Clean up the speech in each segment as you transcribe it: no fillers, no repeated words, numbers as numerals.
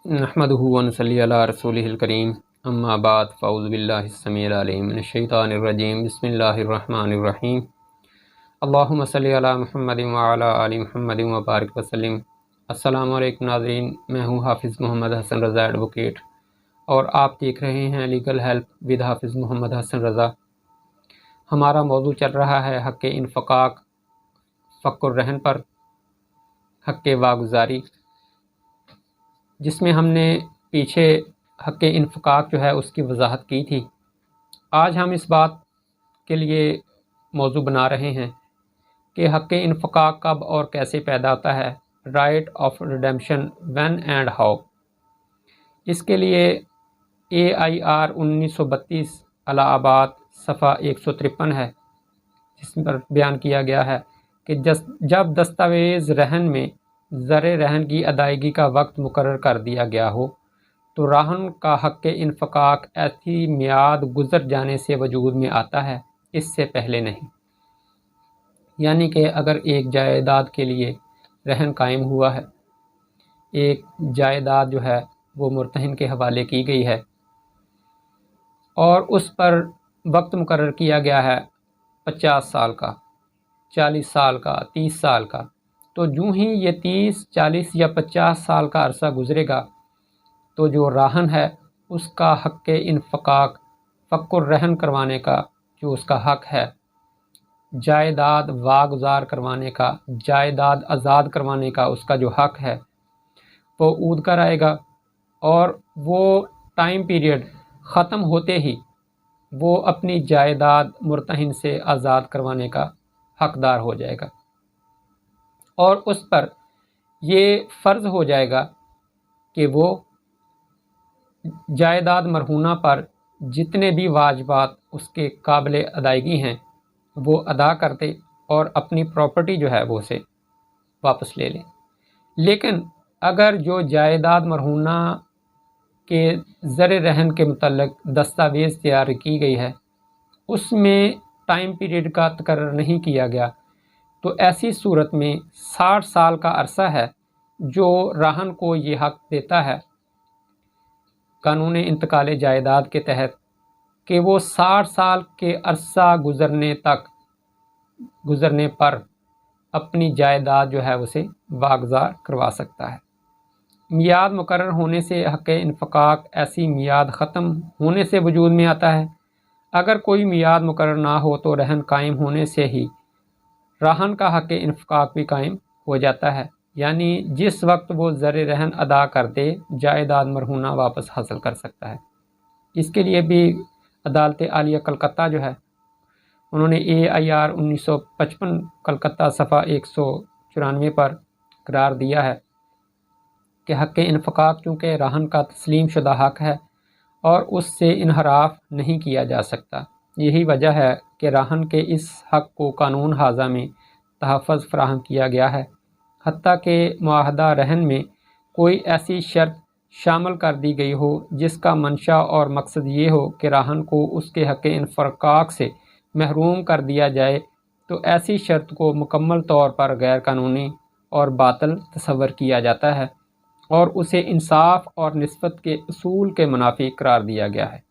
نحمدہ ونصلی علی رسولہ الکریم اما بعد فاعوذ باللہ السمیع العلیم من الشیطان الرجیم بسم اللہ الرحمن الرحیم اللہم صلی علی محمد وعلی آل محمد وبارک وسلم۔ السلام علیکم ناظرین، میں ہوں حافظ محمد حسن رضا ایڈوکیٹ اور آپ دیکھ رہے ہیں لیگل ہیلپ ود حافظ محمد حسن رضا۔ ہمارا موضوع چل رہا ہے حق انفقاق، فق الرہن پر، حق واگزاری، جس میں ہم نے پیچھے حق انفقاق جو ہے اس کی وضاحت کی تھی۔ آج ہم اس بات کے لیے موضوع بنا رہے ہیں کہ حق انفقاق کب اور کیسے پیدا ہوتا ہے، right of redemption when and how. اس کے لیے AIR 1932 الہ آباد صفحہ 153 ہے، جس پر بیان کیا گیا ہے کہ جب دستاویز رہن میں زر رہن کی ادائیگی کا وقت مقرر کر دیا گیا ہو تو راہن کا حق انفقاق ایسی میعاد گزر جانے سے وجود میں آتا ہے، اس سے پہلے نہیں۔ یعنی کہ اگر ایک جائیداد کے لیے رہن قائم ہوا ہے، ایک جائیداد جو ہے وہ مرتہن کے حوالے کی گئی ہے اور اس پر وقت مقرر کیا گیا ہے 50 سال کا، 40 سال کا، 30 سال کا، تو جو ہی یہ 30، 40 یا 50 سال کا عرصہ گزرے گا تو جو راہن ہے اس کا حق انفقاق، فق الرہن کروانے کا جو اس کا حق ہے، جائیداد واگزار کروانے کا، جائیداد آزاد کروانے کا اس کا جو حق ہے وہ عود کر آئے گا، اور وہ ٹائم پیریڈ ختم ہوتے ہی وہ اپنی جائیداد مرتہن سے آزاد کروانے کا حقدار ہو جائے گا، اور اس پر یہ فرض ہو جائے گا کہ وہ جائیداد مرہونہ پر جتنے بھی واجبات اس کے قابل ادائیگی ہیں وہ ادا کر دے اور اپنی پراپرٹی جو ہے وہ اسے واپس لے لے۔ لیکن اگر جو جائیداد مرہونہ کے زر رہن کے متعلق دستاویز تیار کی گئی ہے اس میں ٹائم پیریڈ کا تقرر نہیں کیا گیا، تو ایسی صورت میں 60 سال کا عرصہ ہے جو راہن کو یہ حق دیتا ہے قانون انتقال جائیداد کے تحت کہ وہ 60 سال کے عرصہ گزرنے پر اپنی جائیداد جو ہے اسے واگزار کروا سکتا ہے۔ میعاد مقرر ہونے سے حق انفقاق ایسی میعاد ختم ہونے سے وجود میں آتا ہے۔ اگر کوئی میعاد مقرر نہ ہو تو رہن قائم ہونے سے ہی راہن کا حق انفقاق بھی قائم ہو جاتا ہے، یعنی جس وقت وہ زر رہن ادا کر دے جائیداد مرہونہ واپس حاصل کر سکتا ہے۔ اس کے لیے بھی عدالت عالیہ کلکتہ جو ہے انہوں نے AIR 1955 کلکتہ صفحہ 194 پر قرار دیا ہے کہ حق انفقاق چونکہ راہن کا تسلیم شدہ حق ہے اور اس سے انحراف نہیں کیا جا سکتا، یہی وجہ ہے کہ راہن کے اس حق کو قانون ہاذا میں تحفظ فراہم کیا گیا ہے، حتیٰ کہ معاہدہ رہن میں کوئی ایسی شرط شامل کر دی گئی ہو جس کا منشا اور مقصد یہ ہو کہ راہن کو اس کے حق انفقاق سے محروم کر دیا جائے، تو ایسی شرط کو مکمل طور پر غیر قانونی اور باطل تصور کیا جاتا ہے اور اسے انصاف اور نسبت کے اصول کے منافی قرار دیا گیا ہے۔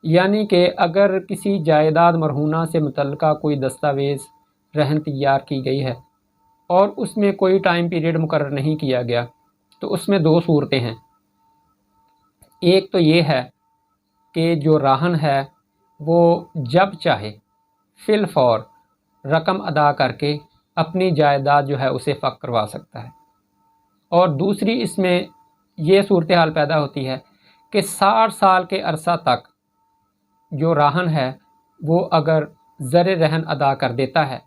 یعنی کہ اگر کسی جائیداد مرہونہ سے متعلقہ کوئی دستاویز رہن تیار کی گئی ہے اور اس میں کوئی ٹائم پیریڈ مقرر نہیں کیا گیا تو اس میں 2 صورتیں ہیں۔ ایک تو یہ ہے کہ جو راہن ہے وہ جب چاہے فی الفور رقم ادا کر کے اپنی جائیداد جو ہے اسے فق کروا سکتا ہے، اور دوسری اس میں یہ صورتحال پیدا ہوتی ہے کہ 60 سال کے عرصہ تک جو راہن ہے وہ اگر زر رہن ادا کر دیتا ہے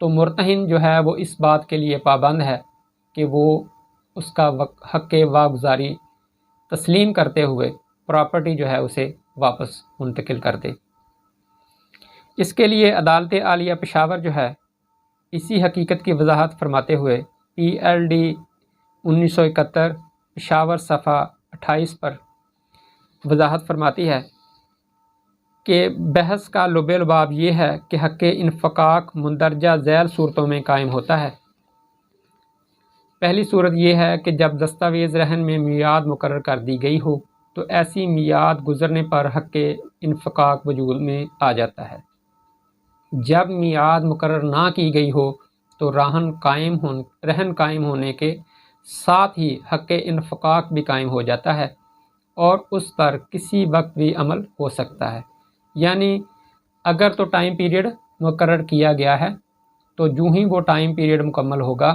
تو مرتہن جو ہے وہ اس بات کے لیے پابند ہے کہ وہ اس کا حق واگزاری تسلیم کرتے ہوئے پراپرٹی جو ہے اسے واپس منتقل کر دے۔ اس کے لیے عدالت عالیہ پشاور جو ہے اسی حقیقت کی وضاحت فرماتے ہوئے PLD 1971 پشاور صفحہ 28 پر وضاحت فرماتی ہے کہ بحث کا لب لباب یہ ہے کہ حق انفقاق مندرجہ ذیل صورتوں میں قائم ہوتا ہے۔ پہلی صورت یہ ہے کہ جب دستاویز رہن میں میعاد مقرر کر دی گئی ہو تو ایسی میعاد گزرنے پر حق انفقاق وجود میں آ جاتا ہے۔ جب میعاد مقرر نہ کی گئی ہو تو رہن قائم ہونے کے ساتھ ہی حق انفقاق بھی قائم ہو جاتا ہے اور اس پر کسی وقت بھی عمل ہو سکتا ہے۔ یعنی اگر تو ٹائم پیریڈ مقرر کیا گیا ہے تو جو ہی وہ ٹائم پیریڈ مکمل ہوگا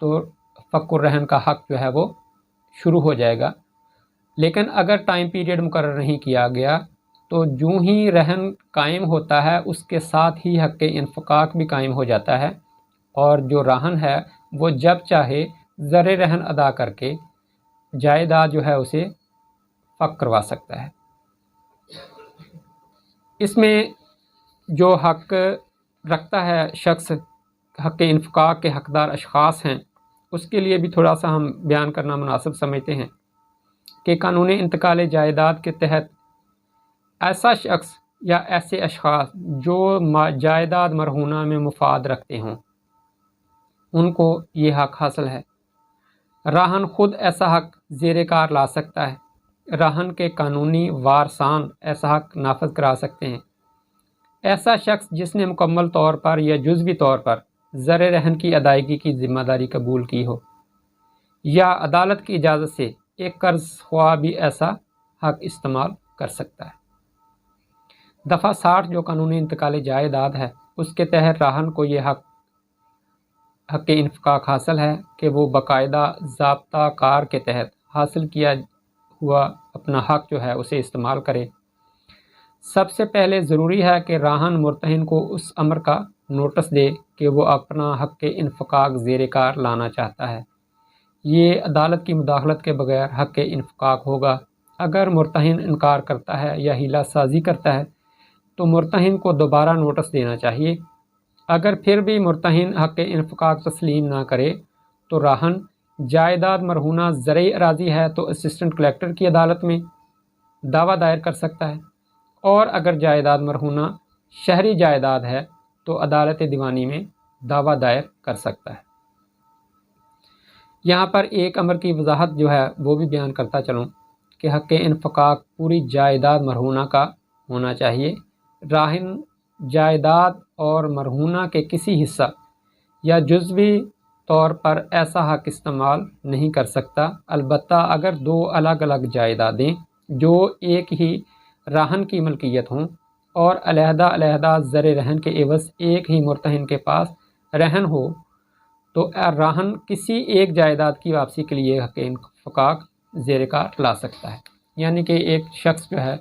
تو فک الرہن کا حق جو ہے وہ شروع ہو جائے گا، لیکن اگر ٹائم پیریڈ مقرر نہیں کیا گیا تو جو ہی رہن قائم ہوتا ہے اس کے ساتھ ہی حق انفقاق بھی قائم ہو جاتا ہے، اور جو راہن ہے وہ جب چاہے زر رہن ادا کر کے جائیداد جو ہے اسے فک کروا سکتا ہے۔ اس میں جو حق رکھتا ہے شخص، حق انفقاق کے حقدار اشخاص ہیں، اس کے لیے بھی تھوڑا سا ہم بیان کرنا مناسب سمجھتے ہیں کہ قانون انتقال جائیداد کے تحت ایسا شخص یا ایسے اشخاص جو جائیداد مرہونہ میں مفاد رکھتے ہوں ان کو یہ حق حاصل ہے۔ راہن خود ایسا حق زیر کار لا سکتا ہے، راہن کے قانونی وارثان ایسا حق نافذ کرا سکتے ہیں۔ ایسا شخص جس نے مکمل طور پر یا جزوی طور پر زر رہن کی ادائیگی کی ذمہ داری قبول کی ہو یا عدالت کی اجازت سے ایک قرض خواہ بھی ایسا حق استعمال کر سکتا ہے۔ دفعہ 60 جو قانون انتقال جائیداد ہے اس کے تحت راہن کو یہ حق انفقاق حاصل ہے کہ وہ باقاعدہ ضابطہ کار کے تحت حاصل کیا ہوا اپنا حق جو ہے اسے استعمال کرے۔ سب سے پہلے ضروری ہے کہ راہن مرتہن کو اس امر کا نوٹس دے کہ وہ اپنا حق انفقاق زیر کار لانا چاہتا ہے۔ یہ عدالت کی مداخلت کے بغیر حق انفقاق ہوگا۔ اگر مرتہن انکار کرتا ہے یا ہیلہ سازی کرتا ہے تو مرتہن کو دوبارہ نوٹس دینا چاہیے۔ اگر پھر بھی مرتہن حق انفقاق تسلیم نہ کرے تو راہن جائیداد مرہونہ زرعی اراضی ہے تو اسسٹنٹ کلیکٹر کی عدالت میں دعویٰ دائر کر سکتا ہے، اور اگر جائیداد مرہونہ شہری جائیداد ہے تو عدالت دیوانی میں دعویٰ دائر کر سکتا ہے۔ یہاں پر ایک امر کی وضاحت جو ہے وہ بھی بیان کرتا چلوں کہ حق انفقاق پوری جائیداد مرہونہ کا ہونا چاہیے۔ راہن جائیداد اور مرہونہ کے کسی حصہ یا جزوی طور پر ایسا حق استعمال نہیں کر سکتا، البتہ اگر دو الگ الگ جائیدادیں جو ایک ہی راہن کی ملکیت ہوں اور علیحدہ علیحدہ زر رہن کے عوض ایک ہی مرتہن کے پاس رہن ہو تو راہن کسی ایک جائیداد کی واپسی کے لیے حق انفقاق زیر کار لا سکتا ہے۔ یعنی کہ ایک شخص جو ہے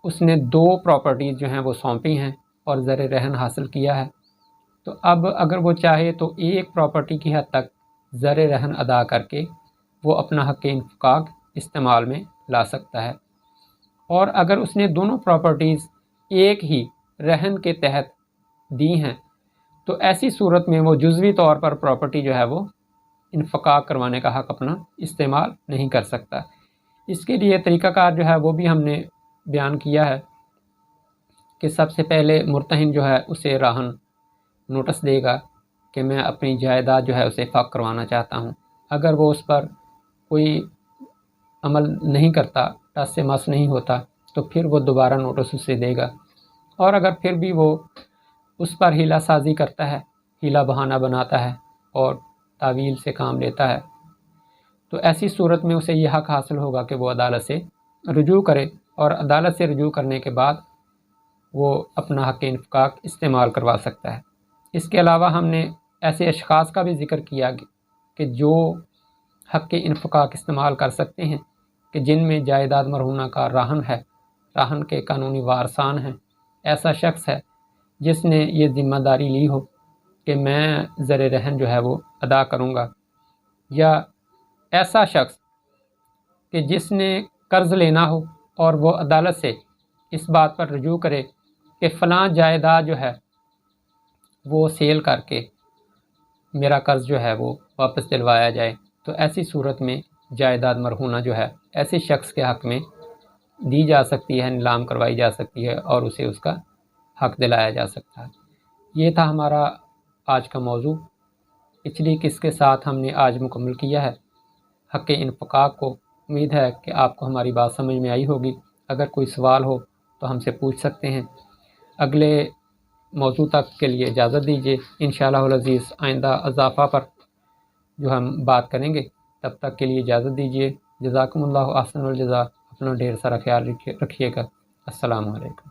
اس نے دو پراپرٹیز جو ہیں وہ سونپی ہیں اور زر رہن حاصل کیا ہے، تو اب اگر وہ چاہے تو ایک پراپرٹی کی حد تک زر رہن ادا کر کے وہ اپنا حق انفقاق استعمال میں لا سکتا ہے، اور اگر اس نے دونوں پراپرٹیز ایک ہی رہن کے تحت دی ہیں تو ایسی صورت میں وہ جزوی طور پر پراپرٹی جو ہے وہ انفقاق کروانے کا حق اپنا استعمال نہیں کر سکتا۔ اس کے لیے طریقہ کار جو ہے وہ بھی ہم نے بیان کیا ہے کہ سب سے پہلے مرتہن جو ہے اسے راہن نوٹس دے گا کہ میں اپنی جائیداد جو ہے اسے فاق کروانا چاہتا ہوں۔ اگر وہ اس پر کوئی عمل نہیں کرتا، ٹس سے مس نہیں ہوتا، تو پھر وہ دوبارہ نوٹس اسے دے گا، اور اگر پھر بھی وہ اس پر ہیلہ سازی کرتا ہے، ہیلہ بہانہ بناتا ہے اور تعویل سے کام لیتا ہے، تو ایسی صورت میں اسے یہ حق حاصل ہوگا کہ وہ عدالت سے رجوع کرے، اور عدالت سے رجوع کرنے کے بعد وہ اپنا حق انفقاق استعمال کروا سکتا ہے۔ اس کے علاوہ ہم نے ایسے اشخاص کا بھی ذکر کیا کہ جو حق انفقاق استعمال کر سکتے ہیں کہ جن میں جائیداد مرہونہ کا راہن ہے، راہن کے قانونی وارثان ہیں۔ ایسا شخص ہے جس نے یہ ذمہ داری لی ہو کہ میں زر رہن جو ہے وہ ادا کروں گا، یا ایسا شخص کہ جس نے قرض لینا ہو اور وہ عدالت سے اس بات پر رجوع کرے کہ فلاں جائیداد جو ہے وہ سیل کر کے میرا قرض جو ہے وہ واپس دلوایا جائے، تو ایسی صورت میں جائیداد مرہونہ جو ہے ایسے شخص کے حق میں دی جا سکتی ہے، نیلام کروائی جا سکتی ہے اور اسے اس کا حق دلایا جا سکتا ہے۔ یہ تھا ہمارا آج کا موضوع۔ پچھلی قسط کے ساتھ ہم نے آج مکمل کیا ہے حق انفقاق کو۔ امید ہے کہ آپ کو ہماری بات سمجھ میں آئی ہوگی۔ اگر کوئی سوال ہو تو ہم سے پوچھ سکتے ہیں۔ اگلے موضوع تک کے لیے اجازت دیجیے۔ انشاءاللہ العزیز آئندہ اضافہ پر جو ہم بات کریں گے، تب تک کے لیے اجازت دیجیے۔ جزاکم اللہ احسن الجزا۔ اپنا ڈھیر سارا خیال رکھیے گا۔ السلام علیکم۔